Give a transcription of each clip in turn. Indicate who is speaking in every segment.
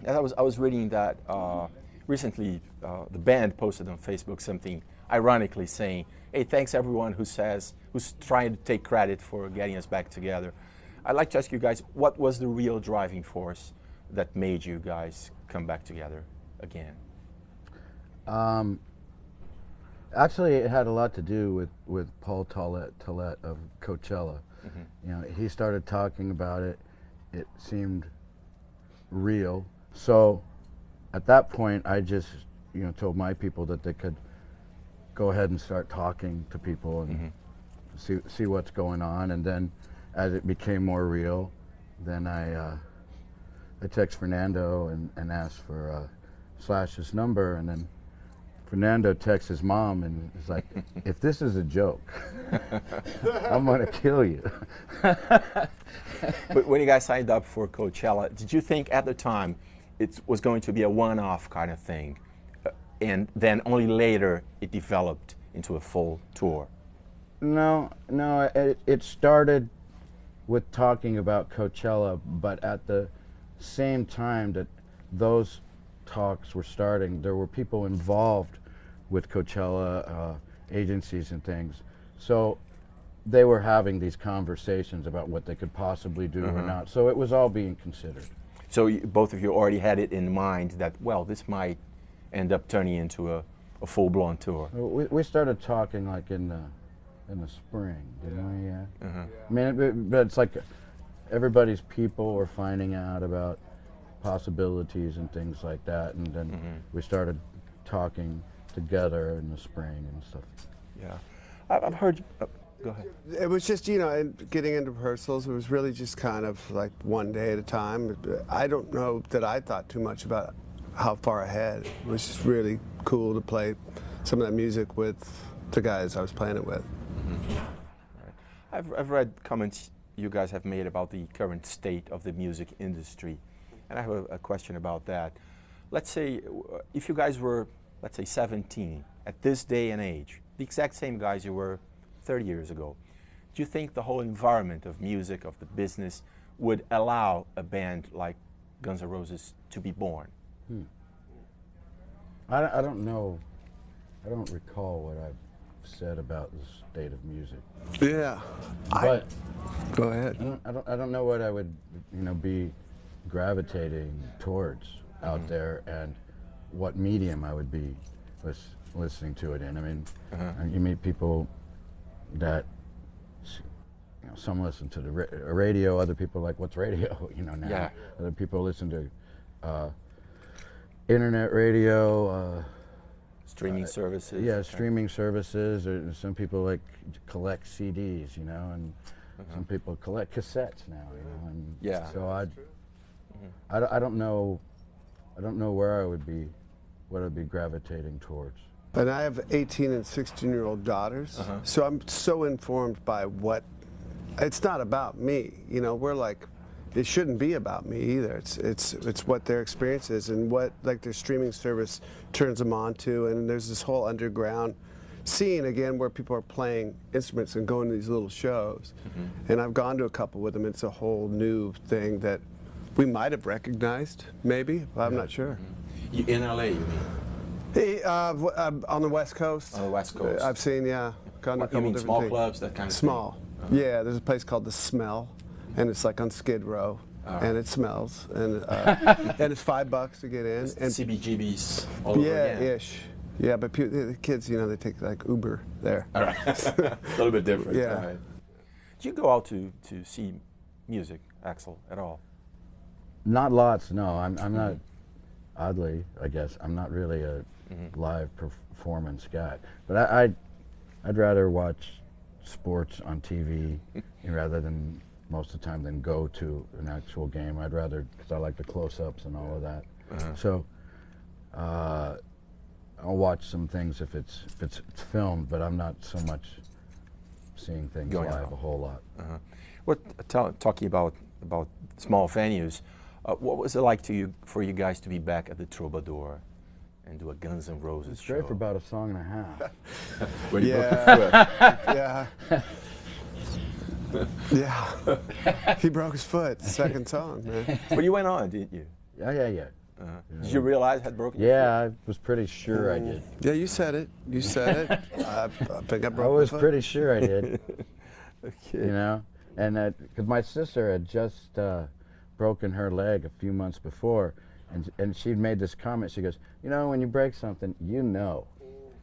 Speaker 1: As I was reading that recently, the band posted on Facebook something ironically saying, "Hey, thanks everyone who's trying to take credit for getting us back together." I'd like to ask you guys, what was the real driving force that made you guys come back together again?
Speaker 2: Actually, it had a lot to do with Paul Tollett of Coachella. You know, he started talking about it. It seemed real. So at that point, I just, told my people that they could go ahead and start talking to people and see what's going on. And then as it became more real, then I text Fernando and asked for Slash's number, and then Fernando texts his mom and is like, "If this is a joke, I'm gonna kill you."
Speaker 1: But when you guys signed up for Coachella, did you think at the time it was going to be a one-off kind of thing, and then only later it developed into a full tour?
Speaker 2: No, it started with talking about Coachella, but at the same time that those talks were starting, there were people involved with Coachella, agencies and things. So they were having these conversations about what they could possibly do or not. So it was all being considered.
Speaker 1: So both of you already had it in mind that, well, this might end up turning into a full-blown tour.
Speaker 2: We started talking like in the spring, Yeah. I mean, but it's like everybody's people were finding out about possibilities and things like that, and then we started talking together in the spring and stuff.
Speaker 1: Yeah, I've heard. Go ahead.
Speaker 3: It was just, getting into rehearsals, it was really just kind of like one day at a time. I don't know that I thought too much about how far ahead. It was just really cool to play some of that music with the guys I was playing it with.
Speaker 1: Right. I've read comments you guys have made about the current state of the music industry, and I have a question about that. Let's say if you guys were, let's say, 17 at this day and age, the exact same guys you were 30 years ago, do you think the whole environment of music, of the business, would allow a band like Guns N' Roses to be born?
Speaker 2: I don't know. I don't recall what I've said about the state of music.
Speaker 3: Yeah.
Speaker 2: But
Speaker 3: go ahead.
Speaker 2: I don't know what I would, be gravitating towards out there, and what medium I would be listening to it in. I mean, you meet people that, some listen to the radio, other people are like, "What's radio?" Now.
Speaker 1: Yeah.
Speaker 2: Other people listen to internet radio.
Speaker 1: Streaming services.
Speaker 2: Yeah, streaming services. Or some people like collect CDs, and some people collect cassettes now, And
Speaker 1: Yeah.
Speaker 2: So I don't know. I don't know where I would be, what I'd be gravitating towards.
Speaker 3: And I have 18 and 16-year-old daughters, so I'm so informed by what. It's not about me, We're like, it shouldn't be about me either. It's what their experience is and what their streaming service turns them on to, and there's this whole underground scene again where people are playing instruments and going to these little shows. And I've gone to a couple with them. It's a whole new thing that we might have recognized, maybe. But I'm not sure.
Speaker 1: In LA, you mean?
Speaker 3: Hey, on the West Coast.
Speaker 1: On the West Coast.
Speaker 3: I've seen, yeah. Gone to a couple
Speaker 1: you mean
Speaker 3: different
Speaker 1: small
Speaker 3: things.
Speaker 1: clubs, that kind of
Speaker 3: Small.
Speaker 1: thing?
Speaker 3: Yeah, there's a place called The Smell, and it's like on Skid Row, and it smells, and and it's $5 to get in. And
Speaker 1: CBGBs all over again.
Speaker 3: ish. Yeah, but the kids, they take like Uber there.
Speaker 1: All right. A little bit different.
Speaker 3: Yeah.
Speaker 1: All right. Do you go out to see music, Axel, at all?
Speaker 2: Not lots, no. I'm not. Oddly, I guess I'm not really a live performance guy. But I'd rather watch sports on TV rather than most of the time than go to an actual game. I'd rather, because I like the close-ups and all of that. So I'll watch some things if it's filmed, but I'm not so much seeing things
Speaker 1: Going
Speaker 2: live
Speaker 1: out.
Speaker 2: a whole lot.
Speaker 1: Talking about small venues, what was it like for you guys to be back at the Troubadour and do a Guns N' Roses
Speaker 2: It's
Speaker 1: show?
Speaker 2: great for about a song and a half.
Speaker 1: When you
Speaker 3: Yeah. Yeah. He broke his foot, second song, man.
Speaker 1: But you went on, didn't you?
Speaker 2: Yeah.
Speaker 1: Did you realize I had broken your
Speaker 2: Yeah, I was pretty sure I did.
Speaker 3: Yeah, you said it. You said it. I think I broke
Speaker 2: I was
Speaker 3: my foot.
Speaker 2: pretty sure I did.
Speaker 1: foot? Okay.
Speaker 2: You know, and because my sister had just broken her leg a few months before, and she'd made this comment. She goes, "You know, when you break something, you know,"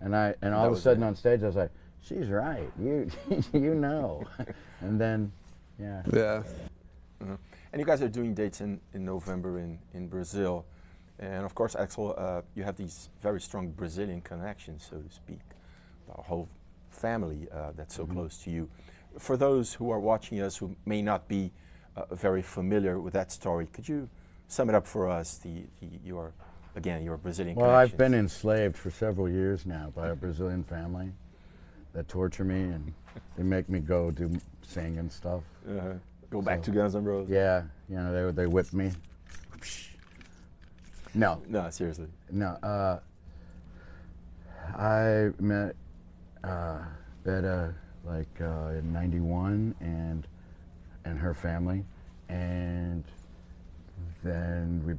Speaker 2: and all of a sudden on stage I was like, "She's right. You you know," and then yeah.
Speaker 3: Yeah.
Speaker 1: And you guys are doing dates in November in Brazil. And of course, Axel, you have these very strong Brazilian connections, so to speak. The whole family that's so close to you. For those who are watching us who may not be very familiar with that story, could you sum it up for us, your Brazilian
Speaker 2: Well,
Speaker 1: connections?
Speaker 2: I've been enslaved for several years now by a Brazilian family that torture me, and they make me go sing and stuff.
Speaker 1: Go back to Guns N' Roses?
Speaker 2: Yeah, you know, they whip me. No.
Speaker 1: No, seriously.
Speaker 2: No. I met Betta in '91 and her family, and then we've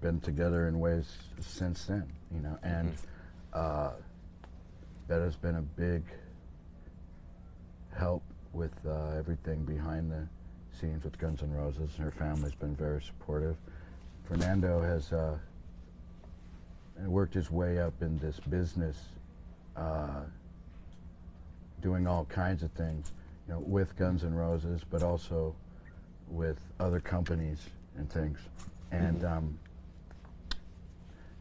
Speaker 2: been together in ways since then, you know, and Betta's been a big help with everything behind the scenes with Guns N' Roses. Her family's been very supportive. Fernando has worked his way up in this business, doing all kinds of things, you know, with Guns N' Roses, but also with other companies and things, and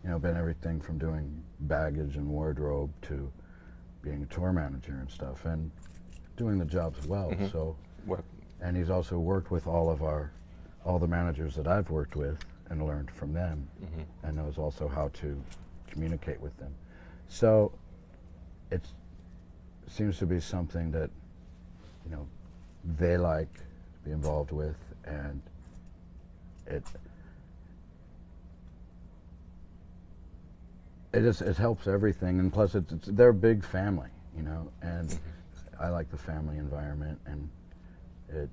Speaker 2: you know, been everything from doing baggage and wardrobe to being a tour manager and stuff, and doing the jobs well. So, and he's also worked with all the managers that I've worked with and learned from them, and knows also how to communicate with them. So it seems to be something that, you know, they like to be involved with, and it helps everything, and plus they're a big family, you know, and I like the family environment, and it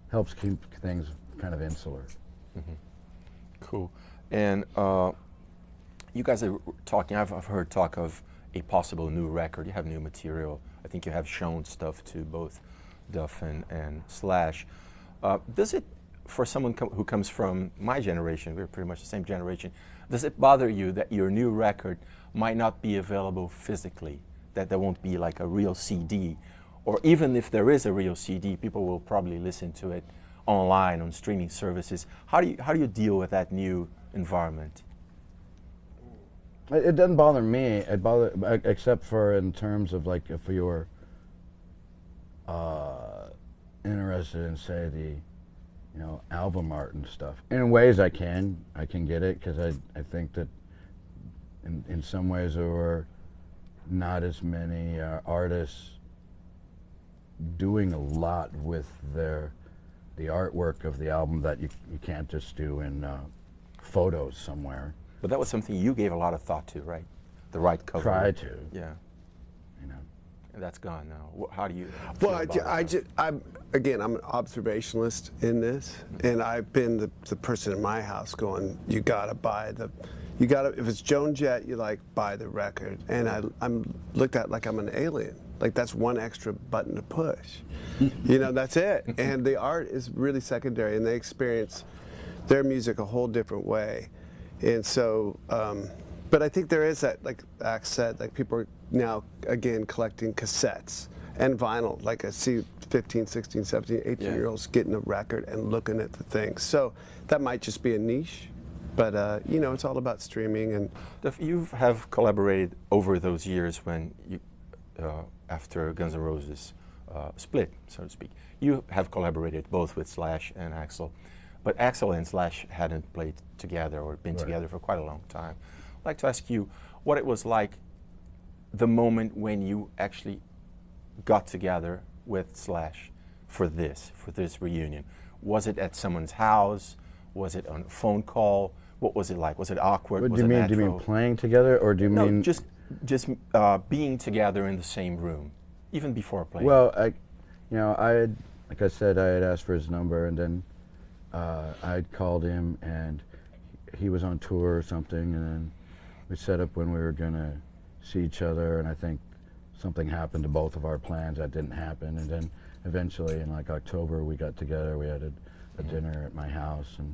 Speaker 2: helps keep things kind of insular.
Speaker 1: Cool. And you guys are talking, I've heard talk of a possible new record. You have new material. I think you have shown stuff to both Duff and Slash. Does it, for someone who comes from my generation, we're pretty much the same generation, does it bother you that your new record might not be available physically, that there won't be like a real CD? Or even if there is a real CD, people will probably listen to it online on streaming services. How do you deal with that new environment?
Speaker 2: It doesn't bother me. It except for in terms of like if you're interested in, say, the, you know, album art and stuff. In ways I can get it, because I think that in some ways there were not as many artists doing a lot with the artwork of the album that you can't just do in photos somewhere.
Speaker 1: But that was something you gave a lot of thought to, right? The right cover.
Speaker 2: Try to.
Speaker 1: Yeah.
Speaker 2: You know.
Speaker 1: And that's gone now. How do you?
Speaker 3: Well, I'm an observationalist in this, and I've been the person in my house going, you gotta buy if it's Joan Jett, you buy the record, and I'm looked at like I'm an alien. Like that's one extra button to push. You know, that's it. And the art is really secondary, and they experience their music a whole different way. And so, but I think there is that, like Axe said, like people are now, again, collecting cassettes and vinyl. Like I see 15, 16, 17, 18-year-olds getting a record and looking at the things. So that might just be a niche, but you know, it's all about streaming. And
Speaker 1: you have collaborated over those years when you, after Guns N' Roses split, so to speak. You have collaborated both with Slash and Axl. But Axl and Slash hadn't played together or been together for quite a long time. I'd like to ask you what it was like the moment when you actually got together with Slash for this reunion. Was it at someone's house? Was it on a phone call? What was it like? Was it awkward?
Speaker 2: What
Speaker 1: was
Speaker 2: do you
Speaker 1: it
Speaker 2: mean?
Speaker 1: natural?
Speaker 2: Do you mean playing together, or do you mean
Speaker 1: just being together in the same room, even before playing?
Speaker 2: Well, like I said, I had asked for his number, and then I'd called him, and he was on tour or something, and then we set up when we were going to see each other, and I think something happened to both of our plans that didn't happen, and then eventually in like October we got together, we had a dinner at my house, and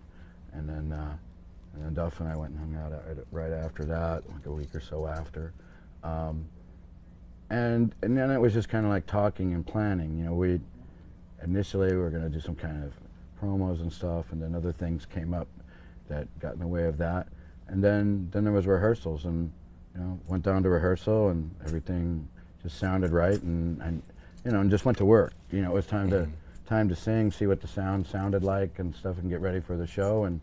Speaker 2: then Duff and I went and hung out right after that, like a week or so after. And then it was just kind of like talking and planning. You know, initially we were going to do some kind of promos and stuff, and then other things came up that got in the way of that. And then there was rehearsals, and you know, went down to rehearsal, and everything just sounded right, and you know, and just went to work. You know, it was time to sing, see what the sound sounded like and stuff, and get ready for the show, and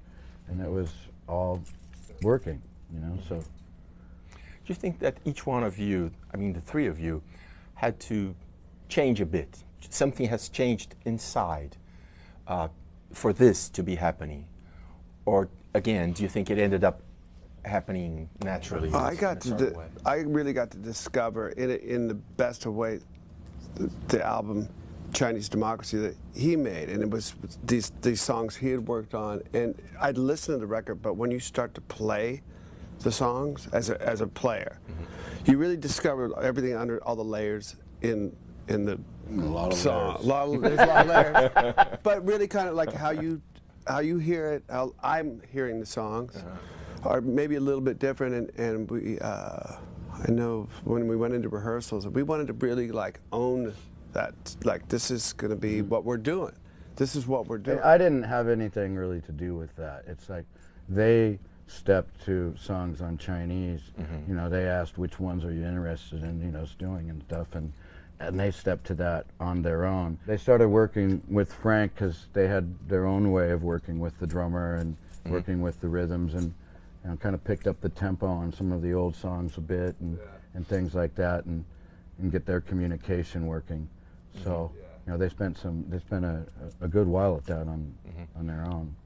Speaker 2: it was all working. You know, so.
Speaker 1: Do you think that each one of you, I mean the three of you, had to change a bit? Something has changed inside for this to be happening? Or again, do you think it ended up happening naturally?
Speaker 3: I really got to discover in the best of ways the album Chinese Democracy that he made, and it was these songs he had worked on, and I'd listen to the record, but when you start to play the songs as a player, you really discover everything under all the layers in the song. There's a lot of layers, but really kind of like how you hear it, how I'm hearing the songs, are maybe a little bit different. And we, I know when we went into rehearsals, we wanted to really like own that. Like, this is going to be what we're doing. This is what we're doing.
Speaker 2: I didn't have anything really to do with that. It's like they stepped to songs on Chinese. You know, they asked which ones are you interested in, you know, doing and stuff, and they stepped to that on their own. They started working with Frank because they had their own way of working with the drummer and working with the rhythms, and you know, kind of picked up the tempo on some of the old songs a bit, and things like that, and get their communication working. So you know, they spent a good while at that on their own.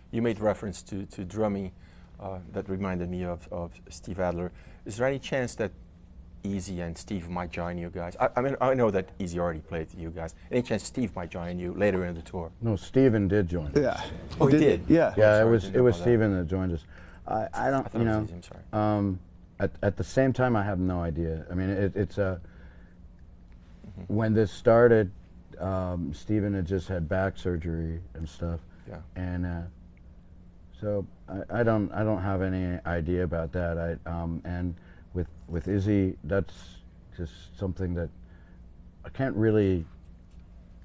Speaker 1: You made reference to drumming. That reminded me of Steve Adler. Is there any chance that Easy and Steve might join you guys? I mean, I know that Easy already played with you guys. Any chance Steve might join you later in the tour?
Speaker 2: No, Steven did join us.
Speaker 3: Yeah.
Speaker 1: Oh, he did?
Speaker 3: Yeah.
Speaker 2: Yeah,
Speaker 1: sorry,
Speaker 2: it was Steven that joined us. I don't, you know,
Speaker 1: I'm sorry.
Speaker 2: at the same time, I have no idea. I mean, it's when this started, Steven had just had back surgery and stuff.
Speaker 1: Yeah.
Speaker 2: And so I don't have any idea about that. And with Izzy, that's just something that I can't really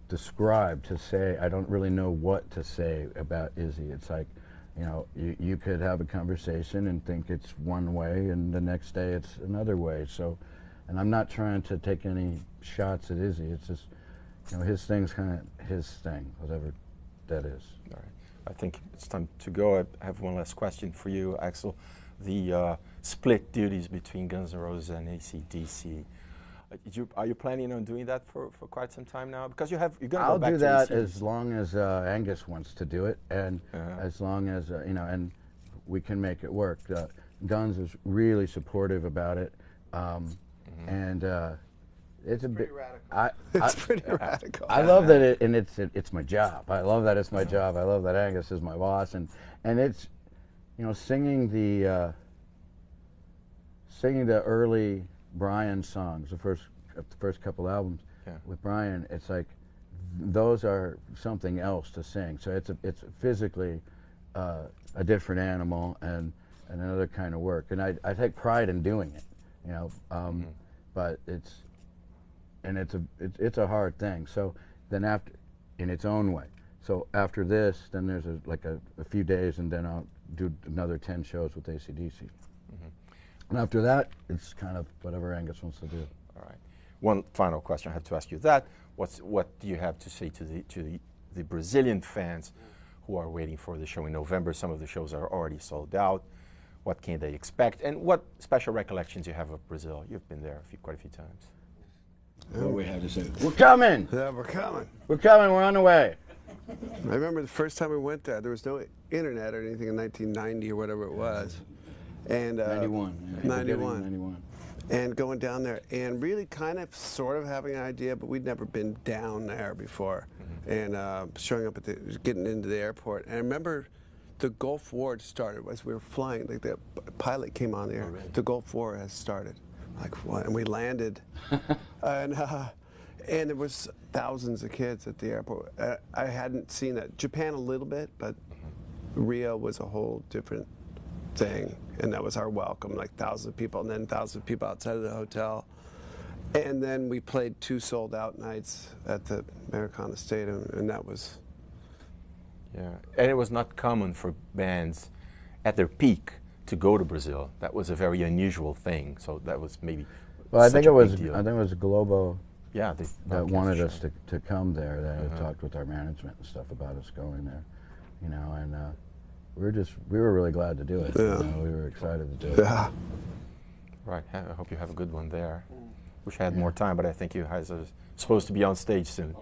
Speaker 2: describe to say. I don't really know what to say about Izzy. It's like, you know, you could have a conversation and think it's one way, and the next day it's another way. So, and I'm not trying to take any shots at Izzy. It's just, you know, his thing's kind of his thing, whatever that is.
Speaker 1: All right. I think it's time to go. I have one last question for you, Axel. The split duties between Guns N' Roses and AC/DC. Are you planning on doing that for quite some time now? Because you're going to go back to
Speaker 2: I'll do that
Speaker 1: AC/DC.
Speaker 2: as long as Angus wants to do it, and as long as you know, and we can make it work. Guns is really supportive about it, and it's a bit radical.
Speaker 3: It's pretty radical.
Speaker 2: I love that it's my job. I love that it's my job. I love that Angus is my boss, and it's, you know, singing the early Brian songs, the first couple albums with Brian. It's like those are something else to sing. So it's physically a different animal and another kind of work, and I take pride in doing it, you know. But it's a hard thing. So then after, in its own way. So after this, then there's a few days, and then I'll do another 10 shows with AC/DC. And after that, it's kind of whatever Angus wants to do.
Speaker 1: All right. One final question I have to ask you. What do you have to say to the Brazilian fans who are waiting for the show in November? Some of the shows are already sold out. What can they expect? And what special recollections you have of Brazil? You've been there quite a few times.
Speaker 2: What do we have to say? We're coming!
Speaker 3: Yeah, we're coming.
Speaker 2: We're coming, we're on the way.
Speaker 3: I remember the first time we went there was no internet or anything in 1990 or whatever it was. And
Speaker 2: 91.
Speaker 3: 91. And going down there and really kind of sort of having an idea, but we'd never been down there before. and showing up getting into the airport. And I remember the Gulf War started as we were flying. Like the pilot came on the air. Oh, really? The Gulf War has started. Like what? And we landed, and there was thousands of kids at the airport. I hadn't seen that. Japan a little bit, but Rio was a whole different thing, and that was our welcome. Like thousands of people, and then thousands of people outside of the hotel. And then we played 2 sold-out nights at the Americana Stadium, and that was...
Speaker 1: Yeah, and it was not common for bands at their peak to go to Brazil. That was a very unusual thing, so that was maybe
Speaker 2: well, I think it was Globo
Speaker 1: yeah,
Speaker 2: that wanted us to come there. They had talked with our management and stuff about us going there, you know, and we were really glad to do it.
Speaker 3: Yeah.
Speaker 2: You know, we were excited to do it.
Speaker 3: Yeah.
Speaker 1: Right, I hope you have a good one there. Wish I had more time, but I think you guys are supposed to be on stage soon.